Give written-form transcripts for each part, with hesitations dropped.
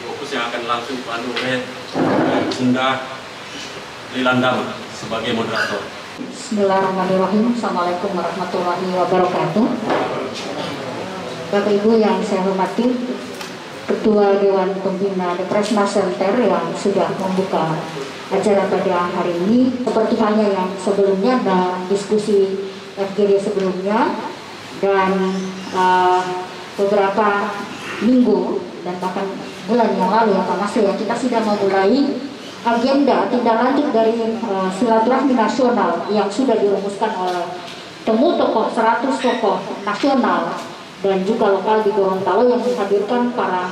fokus yang akan langsung dipandu oleh Bunda Lilandama sebagai moderator. Bismillahirrahmanirrahim. Assalamualaikum warahmatullahi wabarakatuh. Bapak Ibu yang saya hormati, Ketua Dewan Pembina Depresma Center yang sudah membuka acara pada hari ini. Seperti halnya yang sebelumnya, ada diskusi FGD sebelumnya, dan beberapa minggu dan bahkan bulan yang lalu ya Pak Masri, ya, kita sudah memulai agenda tindak lanjut dari silaturahmi nasional yang sudah dirumuskan oleh temu tokoh 100 tokoh nasional dan juga lokal di Gorontalo yang menghadirkan para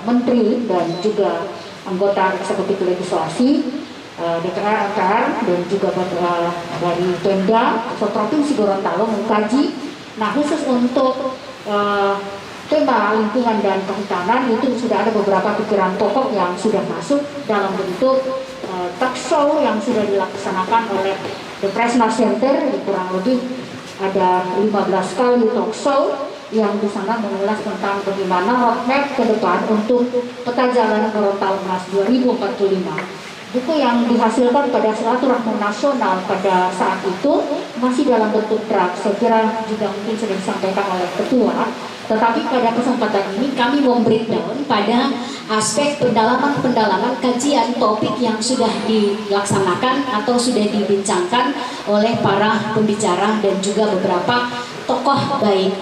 menteri dan juga anggota eksekutif legislasi, DPR, MPR, dan juga dari Pemda atau Provinsi Gorontalo mengkaji. Nah, khusus untuk tema lingkungan dan kehutanan itu sudah ada beberapa pikiran pokok yang sudah masuk dalam bentuk talk show yang sudah dilaksanakan oleh Depresma Center. Kurang lebih ada 15 kali talk show yang di sana mengulas tentang bagaimana roadmap ke depan untuk peta jalan Gorontalo Mas 2045. Buku yang dihasilkan pada silaturahmi nasional pada saat itu masih dalam bentuk draft. Saya kira juga mungkin sudah disampaikan oleh Ketua. Tetapi pada kesempatan ini kami membreakdown pada aspek pendalaman kajian topik yang sudah dilaksanakan atau sudah dibincangkan oleh para pembicara dan juga beberapa tokoh, baik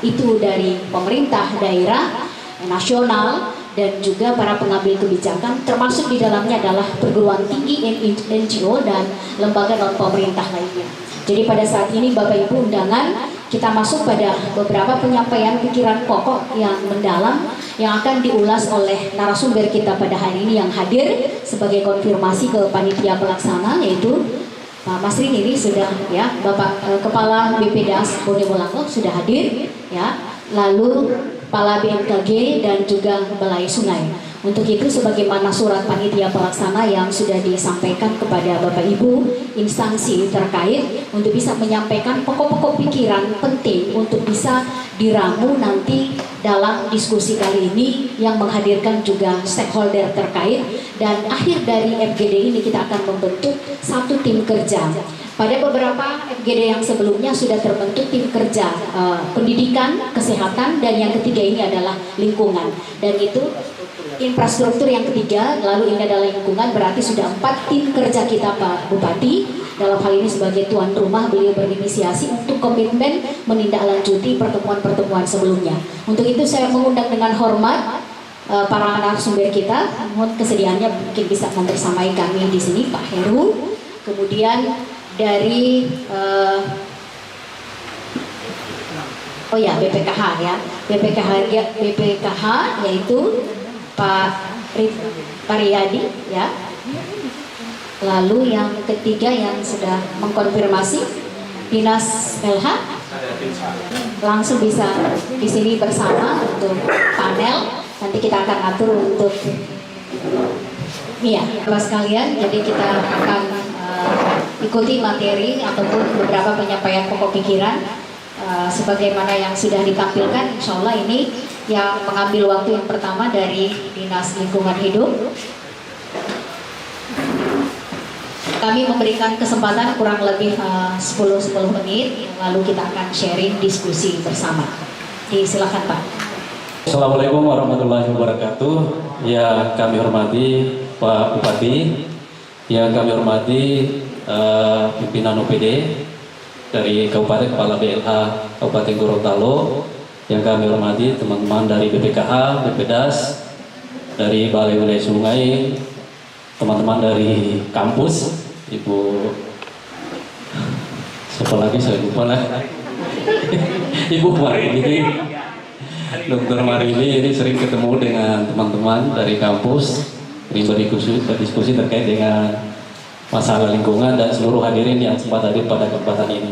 itu dari pemerintah daerah, nasional, dan juga para pengambil kebijakan, termasuk di dalamnya adalah perguruan tinggi, NGO, dan lembaga non-pemerintah lainnya. Jadi pada saat ini Bapak Ibu undangan, kita masuk pada beberapa penyampaian pikiran pokok yang mendalam yang akan diulas oleh narasumber kita pada hari ini yang hadir sebagai konfirmasi ke panitia pelaksana, yaitu Pak Masri ini sudah ya, Bapak Kepala BPDAS Bonewolango sudah hadir ya, lalu Kepala BMKG dan juga Balai Sungai. Untuk itu sebagaimana surat panitia pelaksana yang sudah disampaikan kepada Bapak Ibu instansi terkait untuk bisa menyampaikan pokok-pokok pikiran penting untuk bisa diramu nanti dalam diskusi kali ini yang menghadirkan juga stakeholder terkait, dan akhir dari FGD ini kita akan membentuk satu tim kerja. Pada beberapa FGD yang sebelumnya sudah terbentuk tim kerja pendidikan, kesehatan, dan yang ketiga ini adalah lingkungan. Dan itu infrastruktur yang ketiga, lalu ini adalah lingkungan, berarti sudah 4 tim kerja kita Pak Bupati. Dalam hal ini sebagai tuan rumah, beliau berinisiasi untuk komitmen menindaklanjuti pertemuan-pertemuan sebelumnya. Untuk itu saya mengundang dengan hormat para narasumber kita, mohon kesediaannya mungkin bisa membersamai kami di sini Pak Heru, kemudian dari BPKH ya, BPKH yaitu Pak Riyadi ya. Lalu yang ketiga yang sudah mengkonfirmasi Dinas LH, langsung bisa di sini bersama untuk panel. Nanti kita akan atur untuk Bapak sekalian. Jadi kita akan ikuti materi ataupun beberapa penyampaian pokok pikiran sebagaimana yang sudah ditampilkan. Insya Allah ini yang mengambil waktu yang pertama dari Dinas Lingkungan Hidup. Kami memberikan kesempatan kurang lebih 10 menit, lalu kita akan sharing diskusi bersama. Silakan Pak. Assalamualaikum warahmatullahi wabarakatuh. Yang kami hormati Pak Bupati, yang kami hormati pimpinan OPD dari Kabupaten, Kepala BLH Kabupaten Gorontalo, yang kami hormati teman-teman dari BPKH, BPDAS, dari Balai Wilayah Sungai, teman-teman dari kampus, Ibu siapa lagi saya lupa lah, Ibu Marini, Dr. Marini. Ini sering ketemu dengan teman-teman dari kampus, sering berdiskusi terkait dengan masalah lingkungan, dan seluruh hadirin yang sempat hadir pada kesempatan ini.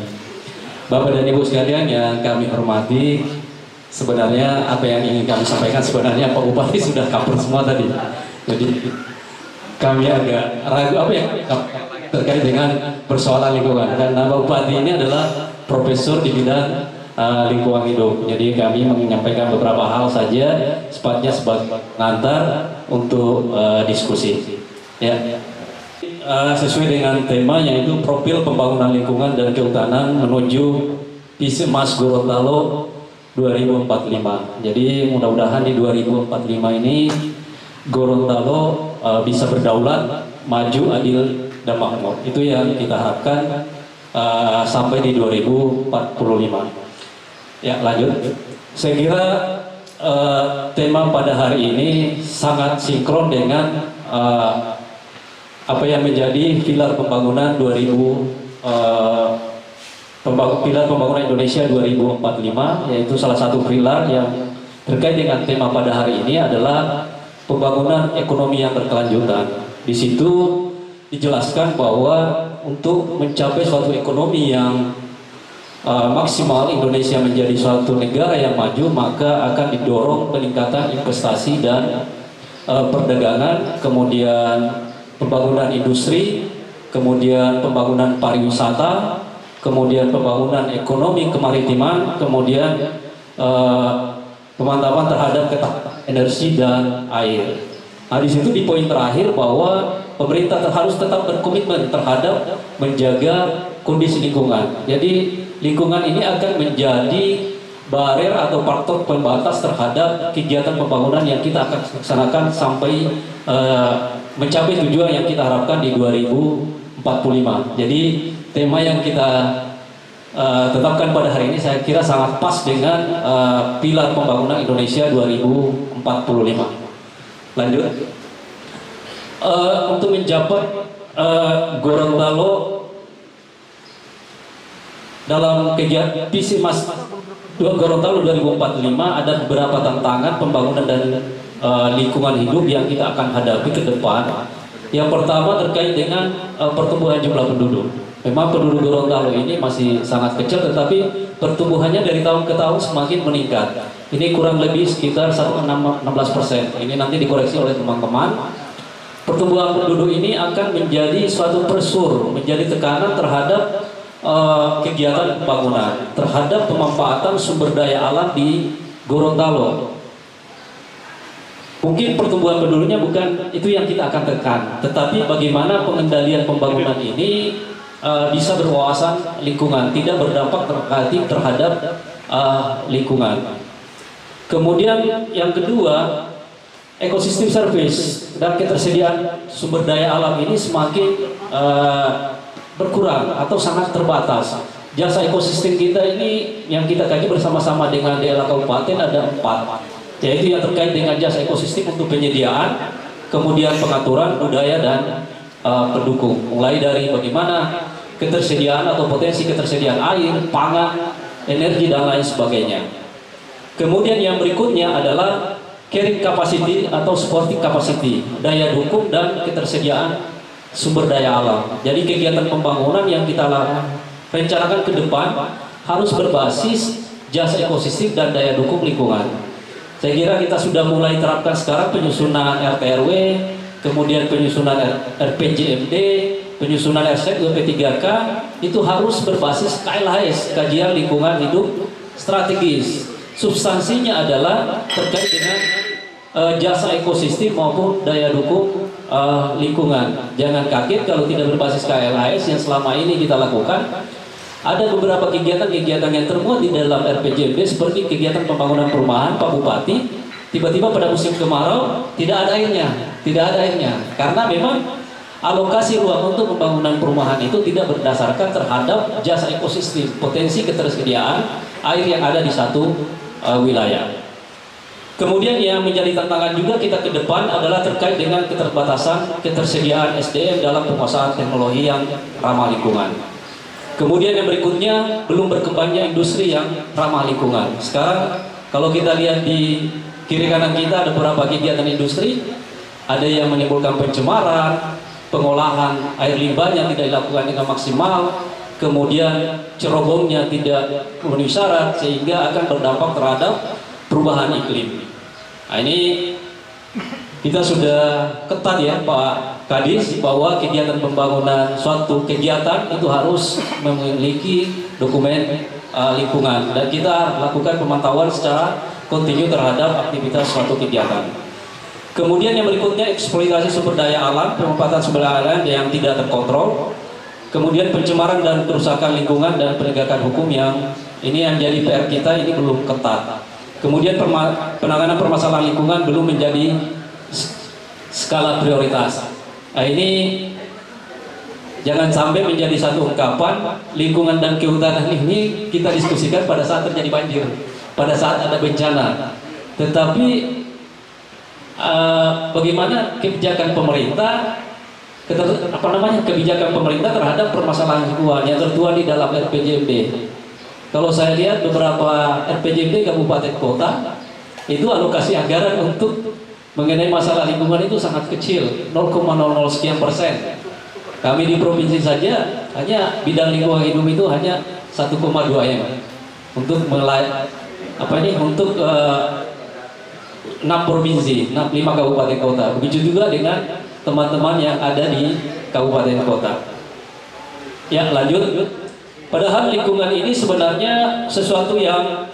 Bapak dan Ibu sekalian yang kami hormati, sebenarnya apa yang ingin kami sampaikan sebenarnya Pak Bupati sudah cover semua tadi. Jadi kami agak ragu terkait dengan persoalan lingkungan, karena Pak Bupati ini adalah profesor di bidang lingkungan hidup. Jadi kami menyampaikan beberapa hal saja, sepatnya sebagai pengantar untuk diskusi. Ya. Sesuai dengan tema yaitu profil pembangunan lingkungan dan kehutanan menuju Visi Mas Gorontalo 2045. Jadi mudah-mudahan di 2045 ini Gorontalo bisa berdaulat, maju, adil, dan makmur. Itu yang kita harapkan sampai di 2045. Ya, lanjut. Saya kira tema pada hari ini sangat sinkron dengan apa yang menjadi pilar pembangunan pilar pembangunan Indonesia 2045, yaitu salah satu pilar yang terkait dengan tema pada hari ini adalah pembangunan ekonomi yang berkelanjutan. Di situ dijelaskan bahwa untuk mencapai suatu ekonomi yang maksimal, Indonesia menjadi suatu negara yang maju, maka akan didorong peningkatan investasi dan perdagangan, kemudian pembangunan industri, kemudian pembangunan pariwisata, kemudian pembangunan ekonomi kemaritiman, kemudian pemantapan terhadap ketahanan energi dan air. Nah, di situ di poin terakhir bahwa pemerintah harus tetap berkomitmen terhadap menjaga kondisi lingkungan. Jadi lingkungan ini akan menjadi barrier atau faktor pembatas terhadap kegiatan pembangunan yang kita akan laksanakan sampai mencapai tujuan yang kita harapkan di 2045. Jadi tema yang kita tetapkan pada hari ini saya kira sangat pas dengan pilar pembangunan Indonesia 2045. Lanjut. Untuk mencapai Gorontalo dalam kegiatan Visi Mas Gorontalo 2045 ada beberapa tantangan pembangunan dan lingkungan hidup yang kita akan hadapi ke depan. Yang pertama terkait dengan pertumbuhan jumlah penduduk. Memang penduduk Gorontalo ini masih sangat kecil, tetapi pertumbuhannya dari tahun ke tahun semakin meningkat. Ini kurang lebih sekitar 16%. Ini nanti dikoreksi oleh teman-teman. Pertumbuhan penduduk ini akan menjadi suatu pressure, menjadi tekanan terhadap kegiatan pembangunan, terhadap pemanfaatan sumber daya alam di Gorontalo. Mungkin pertumbuhan penduduknya bukan itu yang kita akan tekan, tetapi bagaimana pengendalian pembangunan ini bisa berwawasan lingkungan, tidak berdampak negatif terhadap lingkungan. Kemudian yang kedua, ekosistem service dan ketersediaan sumber daya alam ini semakin berkurang atau sangat terbatas. Jasa ekosistem kita ini yang kita kaji bersama-sama dengan daerah kabupaten ada 4. Yaitu yang terkait dengan jasa ekosistem untuk penyediaan, kemudian pengaturan, budaya, dan pendukung. Mulai dari bagaimana ketersediaan atau potensi ketersediaan air, pangan, energi, dan lain sebagainya. Kemudian yang berikutnya adalah carrying capacity atau supporting capacity, daya dukung dan ketersediaan sumber daya alam. Jadi kegiatan pembangunan yang kita rencanakan ke depan harus berbasis jasa ekosistem dan daya dukung lingkungan. Saya kira kita sudah mulai terapkan sekarang penyusunan RT/RW, kemudian penyusunan RPJMD, penyusunan RSEP, UP3K, itu harus berbasis KLHS, kajian lingkungan hidup strategis. Substansinya adalah terkait dengan jasa ekosistem maupun daya dukung lingkungan. Jangan kaget kalau tidak berbasis KLHS yang selama ini kita lakukan. Ada beberapa kegiatan-kegiatan yang termuat di dalam RPJMD seperti kegiatan pembangunan perumahan Pak Bupati, tiba-tiba pada musim kemarau tidak ada airnya, karena memang alokasi ruang untuk pembangunan perumahan itu tidak berdasarkan terhadap jasa ekosistem, potensi ketersediaan air yang ada di satu wilayah. Kemudian yang menjadi tantangan juga kita ke depan adalah terkait dengan keterbatasan ketersediaan SDM dalam penguasaan teknologi yang ramah lingkungan. Kemudian yang berikutnya, belum berkembangnya industri yang ramah lingkungan. Sekarang kalau kita lihat di kiri kanan kita ada beberapa kegiatan industri, ada yang menimbulkan pencemaran, pengolahan air limbahnya tidak dilakukan dengan maksimal, kemudian cerobongnya tidak memenuhi syarat sehingga akan berdampak terhadap perubahan iklim. Nah, ini kita sudah ketat ya Pak Kadis bahwa kegiatan pembangunan suatu kegiatan itu harus memiliki dokumen lingkungan, dan kita lakukan pemantauan secara kontinu terhadap aktivitas suatu kegiatan. Kemudian yang berikutnya eksploitasi sumber daya alam, pemanfaatan sumber daya alam yang tidak terkontrol. Kemudian pencemaran dan kerusakan lingkungan dan penegakan hukum yang ini yang jadi PR kita ini belum ketat. Kemudian penanganan permasalahan lingkungan belum menjadi skala prioritas. Nah, ini jangan sampai menjadi satu ungkapan lingkungan dan kehutanan ini kita diskusikan pada saat terjadi banjir, pada saat ada bencana. Tetapi bagaimana kebijakan pemerintah, kebijakan pemerintah terhadap permasalahan lingkungan yang tertuang di dalam RPJMD. Kalau saya lihat beberapa RPJMD kabupaten kota itu alokasi anggaran untuk mengenai masalah lingkungan itu sangat kecil, 0,00 sekian persen. Kami di provinsi saja hanya bidang lingkungan hidup itu hanya 1,2 M untuk untuk 6 provinsi, 5 kabupaten kota. Begitu juga dengan teman-teman yang ada di kabupaten kota. Ya, lanjut. Padahal lingkungan ini sebenarnya sesuatu yang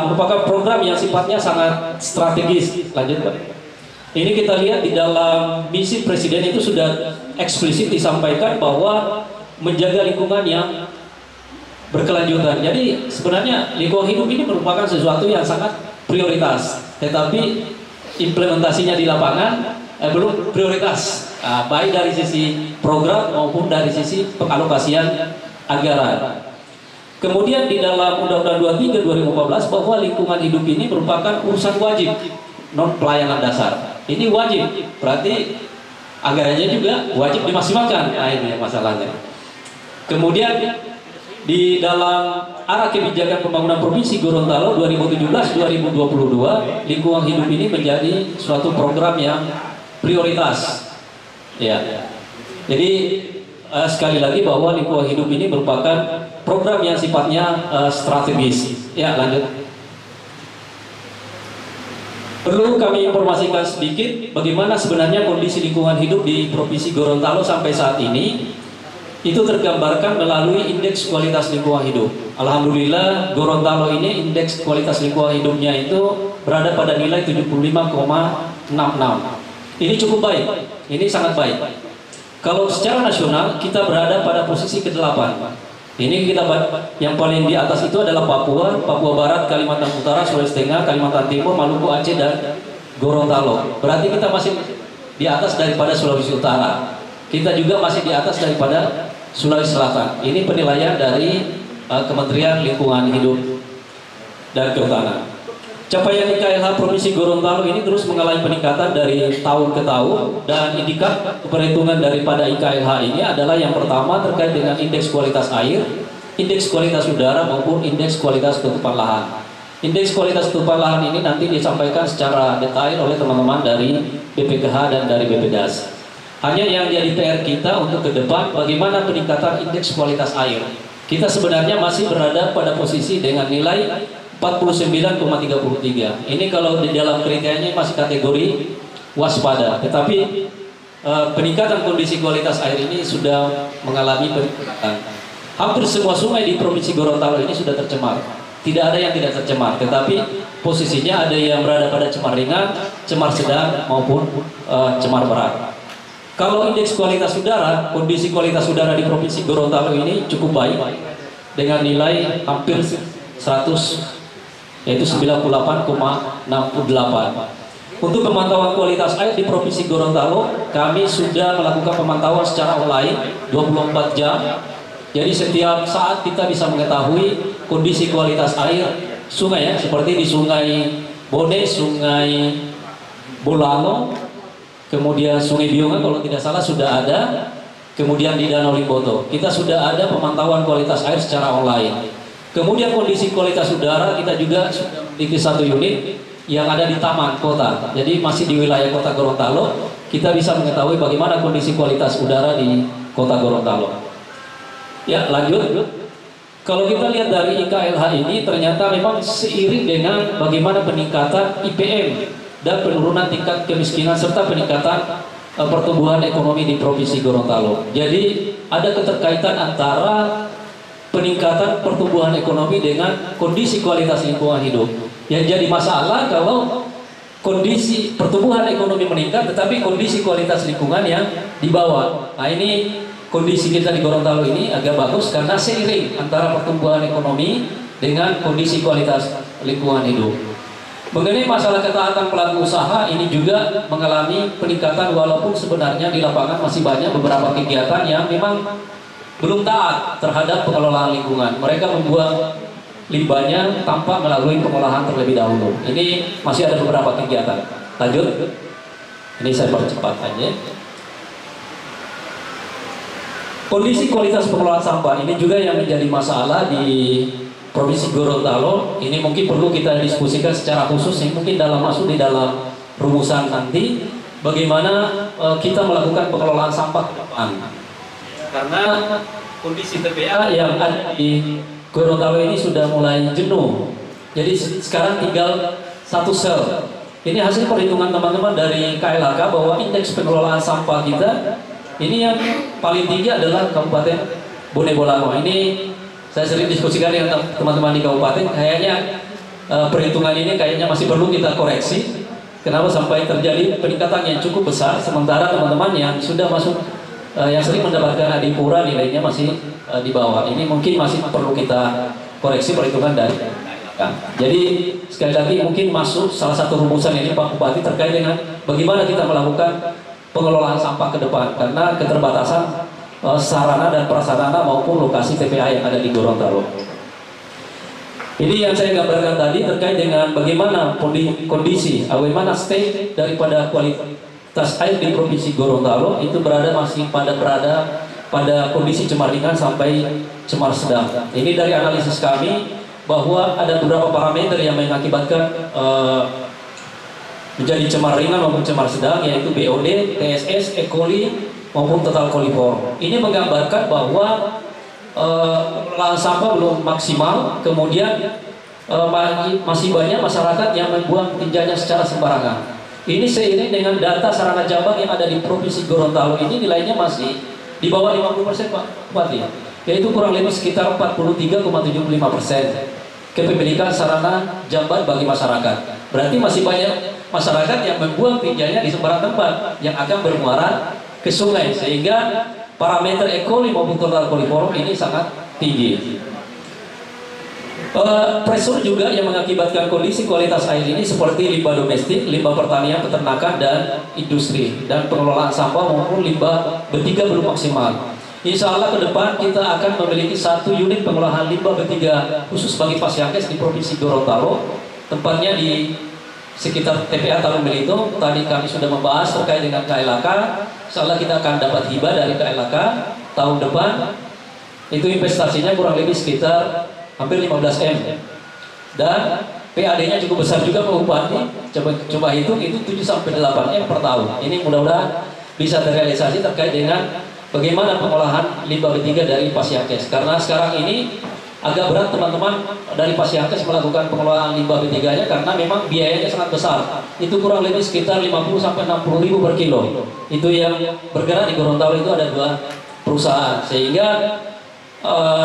merupakan program yang sifatnya sangat strategis. Lanjut, Pak. Ini kita lihat di dalam misi Presiden itu sudah eksplisit disampaikan bahwa menjaga lingkungan yang berkelanjutan. Jadi sebenarnya lingkungan hidup ini merupakan sesuatu yang sangat prioritas. Tetapi implementasinya di lapangan belum prioritas, baik dari sisi program maupun dari sisi pengalokasian anggaran. Kemudian di dalam Undang-Undang 23 2014 bahwa lingkungan hidup ini merupakan urusan wajib, non pelayanan dasar. Ini wajib, berarti anggarannya juga wajib dimaksimalkan. Nah, ini masalahnya. Kemudian di dalam arah kebijakan pembangunan Provinsi Gorontalo 2017-2022, lingkungan hidup ini menjadi suatu program yang prioritas. Ya. Jadi sekali lagi bahwa lingkungan hidup ini merupakan program yang sifatnya strategis. Ya, lanjut. Perlu kami informasikan sedikit bagaimana sebenarnya kondisi lingkungan hidup di Provinsi Gorontalo sampai saat ini. Itu tergambarkan melalui indeks kualitas lingkungan hidup. Alhamdulillah Gorontalo ini indeks kualitas lingkungan hidupnya itu berada pada nilai 75,66. Ini cukup baik, ini sangat baik. Kalau secara nasional kita berada pada posisi ke-8. Ini kita yang paling di atas itu adalah Papua, Papua Barat, Kalimantan Utara, Sulawesi Tengah, Kalimantan Timur, Maluku, Aceh, dan Gorontalo. Berarti kita masih di atas daripada Sulawesi Utara. Kita juga masih di atas daripada Sulawesi Selatan. Ini penilaian dari Kementerian Lingkungan Hidup dan Kehutanan. Capaian IKLH Provinsi Gorontalo ini terus mengalami peningkatan dari tahun ke tahun, dan indikator perhitungan daripada IKLH ini adalah yang pertama terkait dengan indeks kualitas air, indeks kualitas udara maupun indeks kualitas tutupan lahan. Indeks kualitas tutupan lahan ini nanti disampaikan secara detail oleh teman-teman dari BPKH dan dari BPDAS. Hanya yang jadi PR kita untuk ke depan bagaimana peningkatan indeks kualitas air. Kita sebenarnya masih berada pada posisi dengan nilai 49,33. Ini kalau di dalam kriterianya masih kategori waspada. Tetapi peningkatan kondisi kualitas air ini sudah mengalami peningkatan. Hampir semua sungai di Provinsi Gorontalo ini sudah tercemar. Tidak ada yang tidak tercemar, tetapi posisinya ada yang berada pada cemar ringan, cemar sedang maupun cemar berat. Kalau indeks kualitas udara, kondisi kualitas udara di Provinsi Gorontalo ini cukup baik dengan nilai hampir 100, yaitu 98,68. Untuk pemantauan kualitas air di Provinsi Gorontalo, kami sudah melakukan pemantauan secara online 24 jam. Jadi setiap saat kita bisa mengetahui kondisi kualitas air sungai, ya, seperti di Sungai Bone, Sungai Bolano, kemudian Sungai Bionga kalau tidak salah sudah ada, kemudian di Danau Limboto. Kita sudah ada pemantauan kualitas air secara online. Kemudian kondisi kualitas udara kita juga sudah memiliki satu unit yang ada di taman kota. Jadi masih di wilayah kota Gorontalo, kita bisa mengetahui bagaimana kondisi kualitas udara di kota Gorontalo. Ya, lanjut. Kalau kita lihat dari IKLH ini, ternyata memang seiring dengan bagaimana peningkatan IPM dan penurunan tingkat kemiskinan serta peningkatan pertumbuhan ekonomi di Provinsi Gorontalo. Jadi ada keterkaitan antara peningkatan pertumbuhan ekonomi dengan kondisi kualitas lingkungan hidup. Yang jadi masalah kalau kondisi pertumbuhan ekonomi meningkat tetapi kondisi kualitas lingkungan yang di bawah. Nah, ini kondisi kita di Gorontalo ini agak bagus karena seiring antara pertumbuhan ekonomi dengan kondisi kualitas lingkungan hidup. Mengenai masalah ketaatan pelaku usaha ini juga mengalami peningkatan walaupun sebenarnya di lapangan masih banyak beberapa kegiatan yang memang belum taat terhadap pengelolaan lingkungan. Mereka membuang limbahnya tanpa melalui pengolahan terlebih dahulu. Ini masih ada beberapa kegiatan. Lanjut. Ini saya percepat aja. Kondisi kualitas pengelolaan sampah ini juga yang menjadi masalah di Provinsi Gorontalo. Ini mungkin perlu kita diskusikan secara khusus, yang mungkin masuk di dalam rumusan nanti bagaimana kita melakukan pengelolaan sampah ke depan. Karena kondisi TPA yang ada di Gorontalo ini sudah mulai jenuh. Jadi sekarang tinggal satu sel. Ini hasil perhitungan teman-teman dari KLHK bahwa indeks pengelolaan sampah kita ini yang paling tinggi adalah Kabupaten Bone Bolango. Ini saya sering diskusikan dengan teman-teman di kabupaten, kayaknya perhitungan ini kayaknya masih perlu kita koreksi. Kenapa sampai terjadi peningkatan yang cukup besar, sementara teman-teman yang sudah masuk, yang sering mendapatkan adipura nilainya masih di bawah. Ini mungkin masih perlu kita koreksi perhitungan dari. Jadi sekali lagi mungkin masuk salah satu rumusan ini Pak Bupati terkait dengan bagaimana kita melakukan pengelolaan sampah ke depan, karena keterbatasan sarana dan prasarana maupun lokasi TPA yang ada di Gorontalo. Ini yang saya gambarkan tadi terkait dengan bagaimana kondisi, bagaimana state daripada kualitas air di Provinsi Gorontalo itu masih berada pada kondisi cemar ringan sampai cemar sedang. Ini dari analisis kami bahwa ada beberapa parameter yang mengakibatkan menjadi cemar ringan maupun cemar sedang, yaitu BOD, TSS, E. coli maupun total coliform. Ini menggambarkan bahwa pengelolaan sampah belum maksimal, kemudian masih banyak masyarakat yang membuang tinjanya secara sembarangan. Ini seiring dengan data sarana jambang yang ada di Provinsi Gorontalo ini nilainya masih di bawah 50% Pak Bupati, yaitu kurang lebih sekitar 43,75% kepemilikan sarana jamban bagi masyarakat. Berarti masih banyak masyarakat yang membuang tinjanya di sembarang tempat yang akan bermuara ke sungai, sehingga parameter E. coli maupun total coliform ini sangat tinggi. Pressure juga yang mengakibatkan kondisi kualitas air ini seperti limbah domestik, limbah pertanian, peternakan, dan industri, dan pengelolaan sampah maupun limbah B3 belum maksimal. Insya Allah ke depan kita akan memiliki 1 unit pengolahan limbah B3 khusus bagi Pasyankes di Provinsi Gorontalo, tempatnya di sekitar TPA Talun Melito. Tadi kami sudah membahas terkait dengan KLHK. Insyaallah kita akan dapat hibah dari KLHK tahun depan. Itu investasinya kurang lebih sekitar hampir 15 M. Dan PAD-nya cukup besar juga Pak Bupati. Coba hitung itu 7-8 M per tahun. Ini mudah-mudahan bisa terrealisasi terkait dengan bagaimana pengolahan limbah B3 dari Pasyankes. Karena sekarang ini agak berat teman-teman dari Pasyankes melakukan pengelolaan limbah B3-nya karena memang biayanya sangat besar. Itu kurang lebih sekitar 50-60 ribu per kilo. Itu yang bergerak di Gorontalo itu ada 2 perusahaan, sehingga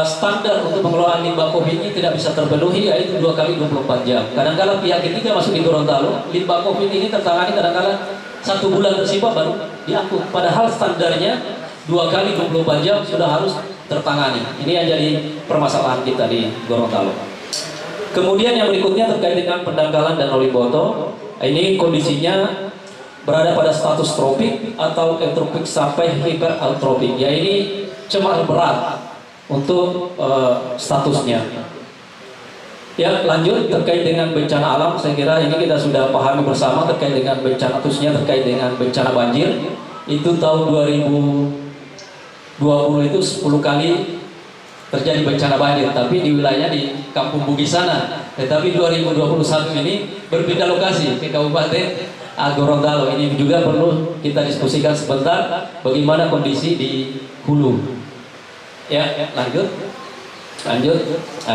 standar untuk pengelolaan limbah COVID ini tidak bisa terpenuhi, yaitu 2 kali 24 jam. Kadang-kadang pihak ketiga masuk di Gorontalo, limbah COVID ini tertangani kadang-kadang 1 bulan tersibuk baru diangkut. Padahal standarnya 2 kali 24 jam sudah harus tertangani. Ini yang jadi permasalahan kita di Gorontalo. Kemudian yang berikutnya terkait dengan pendangkalan dan Limboto. Ini kondisinya berada pada status tropik atau eutropik sampai hipereutropik. Ya, ini cemar berat untuk statusnya. Ya, lanjut terkait dengan bencana alam. Saya kira ini kita sudah pahami bersama terkait dengan bencana, khususnya terkait dengan bencana banjir. Itu tahun 2020 itu 10 kali terjadi bencana banjir, tapi di wilayahnya di Kampung Bugis sana. Tetapi 2021 ini berpindah lokasi ke Kabupaten Gorontalo. Ini juga perlu kita diskusikan sebentar bagaimana kondisi di hulu. Ya, lanjut. Nah,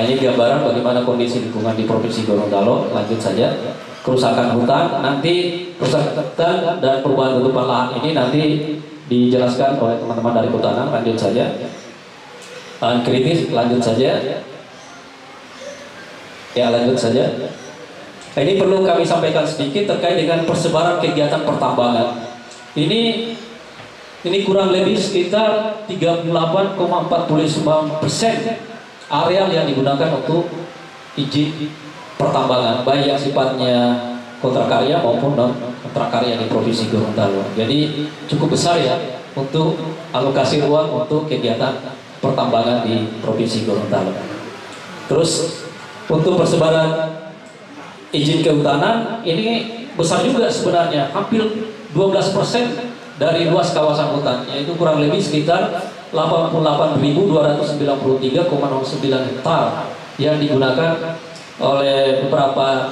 ini gambaran bagaimana kondisi lingkungan di Provinsi Gorontalo. Lanjut saja. Kerusakan hutan, nanti kerusakan hutan dan perubahan tutupan lahan ini nanti dijelaskan oleh teman-teman dari Kehutanan. Lanjut saja. kritis, lanjut saja. Ya, lanjut saja. Nah, ini perlu kami sampaikan sedikit terkait dengan persebaran kegiatan pertambangan. Ini kurang lebih sekitar 38,49% areal yang digunakan untuk izin pertambangan, baik yang sifatnya kontrak karya maupun non kontrak karya di Provinsi Gorontalo. Jadi cukup besar ya untuk alokasi ruang untuk kegiatan pertambangan di Provinsi Gorontalo. Terus untuk persebaran izin kehutanan ini besar juga sebenarnya, hampir 12% dari luas kawasan hutan, yaitu kurang lebih sekitar 88.293,09 hektar yang digunakan oleh beberapa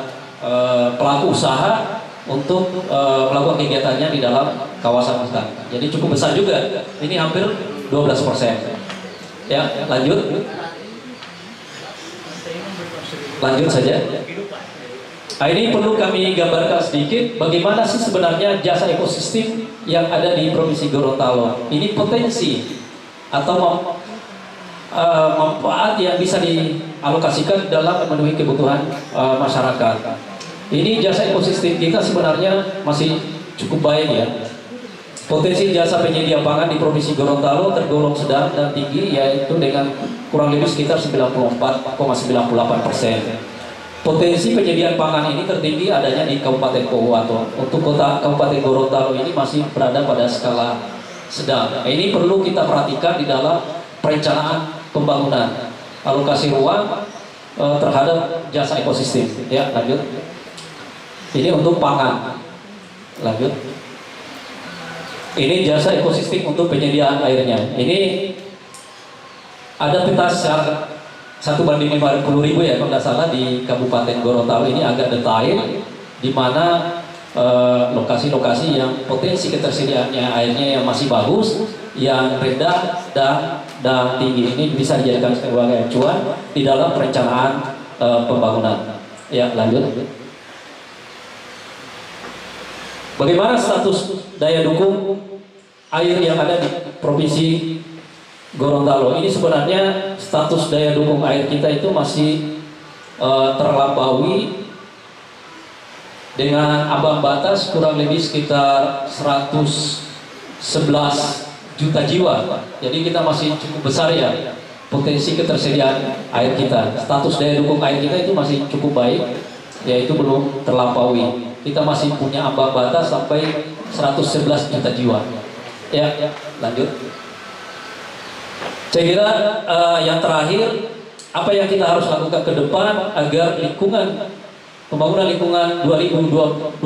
pelaku usaha untuk melakukan kegiatannya di dalam kawasan hutan. Jadi cukup besar juga, ini hampir 12%. Ya, lanjut saja. Nah, ini perlu kami gambarkan sedikit bagaimana sih sebenarnya jasa ekosistem yang ada di Provinsi Gorontalo. Ini potensi atau manfaat yang bisa dialokasikan dalam memenuhi kebutuhan masyarakat. Ini jasa ekosistem kita sebenarnya masih cukup baik ya. Potensi jasa penyedia pangan di Provinsi Gorontalo tergolong sedang dan tinggi, yaitu dengan kurang lebih sekitar 94,98%. Potensi penyediaan pangan ini tertinggi adanya di Kabupaten Pohuwato. Untuk kota Kabupaten Gorontalo ini masih berada pada skala sedang. Nah, ini perlu kita perhatikan di dalam perencanaan pembangunan, alokasi ruang terhadap jasa ekosistem. Ya, lanjut. Ini untuk pangan. Lanjut. Ini jasa ekosistem untuk penyediaan airnya. Ini ada peta 1:50.000 ya kalau tidak salah di Kabupaten Gorontalo. Ini agak detail di mana lokasi-lokasi yang potensi ketersediaannya airnya yang masih bagus, yang rendah dan tinggi, ini bisa dijadikan sebagai acuan di dalam perencanaan pembangunan. Ya, lanjut. Bagaimana status daya dukung air yang ada di Provinsi Gorontalo? Ini sebenarnya status daya dukung air kita itu masih terlampaui dengan ambang batas kurang lebih sekitar 111 juta jiwa. Jadi kita masih cukup besar ya potensi ketersediaan air kita. Status daya dukung air kita itu masih cukup baik, yaitu belum terlampaui. Kita masih punya ambang batas sampai 111 juta jiwa. Ya, lanjut. Saya kira yang terakhir, apa yang kita harus lakukan ke depan agar pembangunan lingkungan 2045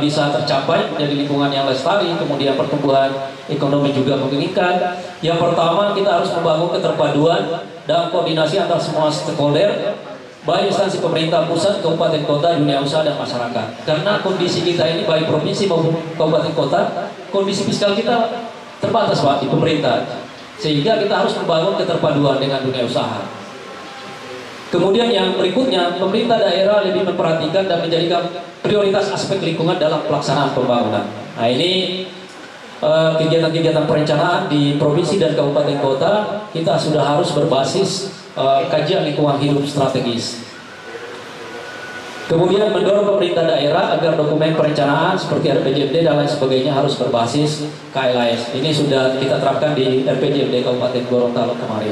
bisa tercapai menjadi lingkungan yang lestari, kemudian pertumbuhan ekonomi juga meningkat. Yang pertama, kita harus membangun keterpaduan dan koordinasi antar semua stakeholder, baik instansi pemerintah pusat, kabupaten kota, dunia usaha dan masyarakat. Karena kondisi kita ini baik provinsi maupun kabupaten kota, kondisi fiskal kita terbatas Pak di pemerintah. Sehingga kita harus membangun keterpaduan dengan dunia usaha. Kemudian yang berikutnya, pemerintah daerah lebih memperhatikan dan menjadikan prioritas aspek lingkungan dalam pelaksanaan pembangunan. Nah, ini kegiatan-kegiatan perencanaan di provinsi dan kabupaten kota kita sudah harus berbasis kajian lingkungan hidup strategis. Kemudian mendorong pemerintah daerah agar dokumen perencanaan seperti RPJMD dan lain sebagainya harus berbasis KLAS. Ini sudah kita terapkan di RPJMD Kabupaten Gorontalo kemarin.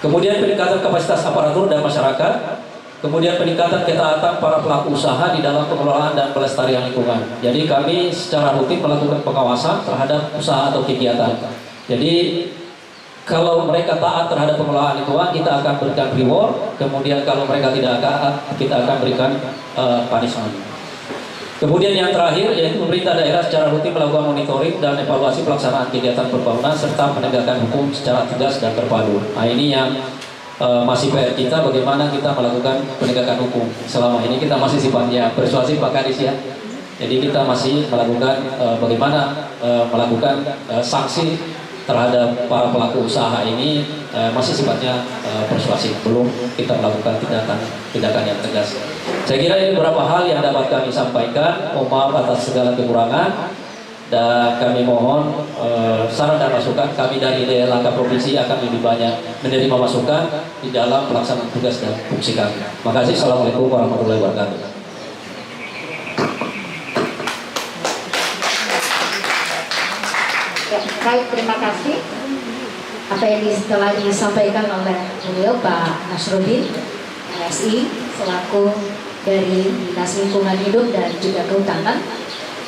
Kemudian peningkatan kapasitas aparatur dan masyarakat. Kemudian peningkatan ketaatan para pelaku usaha di dalam pengelolaan dan pelestarian lingkungan. Jadi kami secara rutin melakukan pengawasan terhadap usaha atau kegiatan. Jadi kalau mereka taat terhadap pengelolaan lingkungan, kita akan berikan reward. Kemudian kalau mereka tidak taat, kita akan berikan punishment. Kemudian yang terakhir, yaitu pemerintah daerah secara rutin melakukan monitoring dan evaluasi pelaksanaan kegiatan pembangunan serta penegakan hukum secara tegas dan terpadu. Nah, ini yang masih PR kita, bagaimana kita melakukan penegakan hukum. Selama ini kita masih sifatnya persuasif Pak Kadis ya. Jadi kita masih melakukan bagaimana melakukan sanksi terhadap para pelaku usaha ini masih sifatnya persuasif, belum kita melakukan tindakan yang tegas. Saya kira ini beberapa hal yang dapat kami sampaikan. Mohon maaf atas segala kekurangan. Dan kami mohon saran dan masukan. Kami dari LHK Provinsi akan lebih banyak menerima masukan di dalam pelaksanaan tugas dan fungsi kami. Terima kasih. Assalamualaikum warahmatullahi wabarakatuh. Ya, baik, terima kasih. Apa yang telah disampaikan oleh beliau Pak Nasruddin, MSI, selaku dari Dinas Lingkungan Hidup dan juga Kehutanan.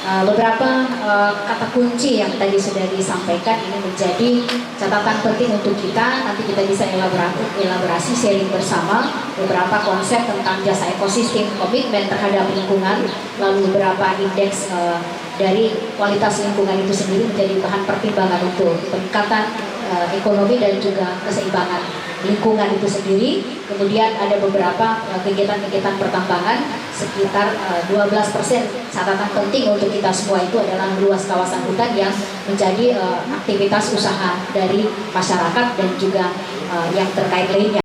Beberapa kata kunci yang tadi sudah disampaikan ini menjadi catatan penting untuk kita. Nanti kita bisa elaborasi sharing bersama beberapa konsep tentang jasa ekosistem, komitmen terhadap lingkungan, lalu beberapa indeks dari kualitas lingkungan itu sendiri menjadi bahan pertimbangan untuk peningkatan ekonomi dan juga keseimbangan lingkungan itu sendiri. Kemudian ada beberapa kegiatan-kegiatan pertambangan sekitar 12%. Catatan penting untuk kita semua itu adalah luas kawasan hutan yang menjadi aktivitas usaha dari masyarakat dan juga yang terkait lainnya.